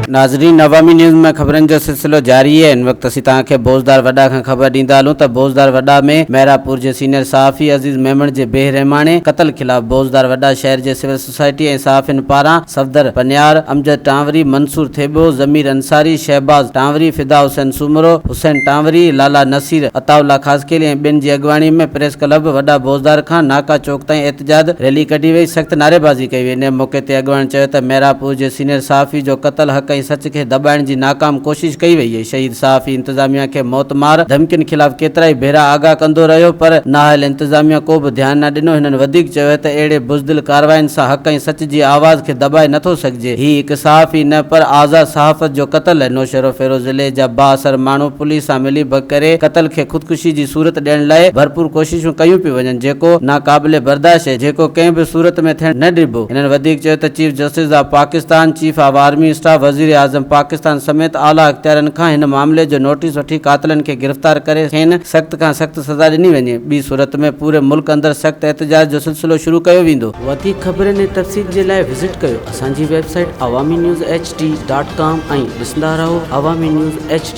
नाज़रीन, अवामी न्यूज़ में खबरन जो सिलसिलो जारी है। इन वक्त असीं तव्हांखे बोज़दार वॾा खां ख़बर ॾींदा हलूं त बोज़दार वॾा में मैरापुर के सीनियर सहाफ़ी अज़ीज़ मेमण के बेरहमाने क़त्ल खिलाफ़ बोज़दार वॾा शहर के सिविल सोसाइटी ऐं सहाफ़ियुनि पारां सफ़दर पनियार, अमजद टांवरी, मंसूर थेबो, ज़मीर अंसारी, शहबाज टांवरी, फिदा हुसैन सूमरो, हुसैन टांवरी, लाला नसीर, अताउल्ला खासकेली ऐं ॿियनि जी अॻवानी में प्रेस क्लब वॾा बोज़दार खां नाका चौक ताईं एहतजाज रैली कढी वई। सख़्त नारेबाज़ी कई वई। इन मौके ते अॻवान चयो त मैरापुर के सीनियर सहाफ़ी जो क़त्ल हक़ ऐं सच के दबाइण की नाकाम कोशिश कई वई है। शहीद सहाफ़ी इंतजामिया के मौतमार धमकियुनि खिलाफ़ केतराई भेरा आगाह कंदो रहियो, पर नाहल इंतजामिया को भी ध्यान न ॾिनो। हिननि वधीक चयो त अहिड़े बुज़दिल कार्रवाइन सां हक़ ऐं सच जी आवाज़ के दबाए नथो सघिजे। ही हिकु सहाफ़ी न पर आज़ाद सहाफ़त जो क़त्ल है। नौशहरो फेरो ज़िले जा बाअसर माण्हू पुलिस सां मिली भग करे क़त्ल के ख़ुदकुशी की सूरत ॾियण लाइ भरपूर कोशिशूं कयूं पियूं वञनि, जेको नाक़ाबिले बर्दाश्त है, जेको कंहिं भी सूरत में थियण न ॾिबो। हिननि वधीक चयो त chief justice of Pakistan, chief of army staff, वज़ीर आज़म पाकिस्तान समेत आला अख्तियारनि खां हिन मामले जो नोटिस वठी कातिलनि के गिरफ्तार करे खेनि सख्त खां सख्त सज़ा ॾिनी वञे। ॿी सूरत में पूरे मुल्क अंदर सख्त एहतजाज जो सिलसिलो शुरू कयो वेंदो। वधीक ख़बरनि ऐं तफ़सील जे लाइ विज़िट कयो असांजी वेबसाइट awamiNewsHD.com ऐं ॾिसंदा रहो अवामी न्यूज़ HD।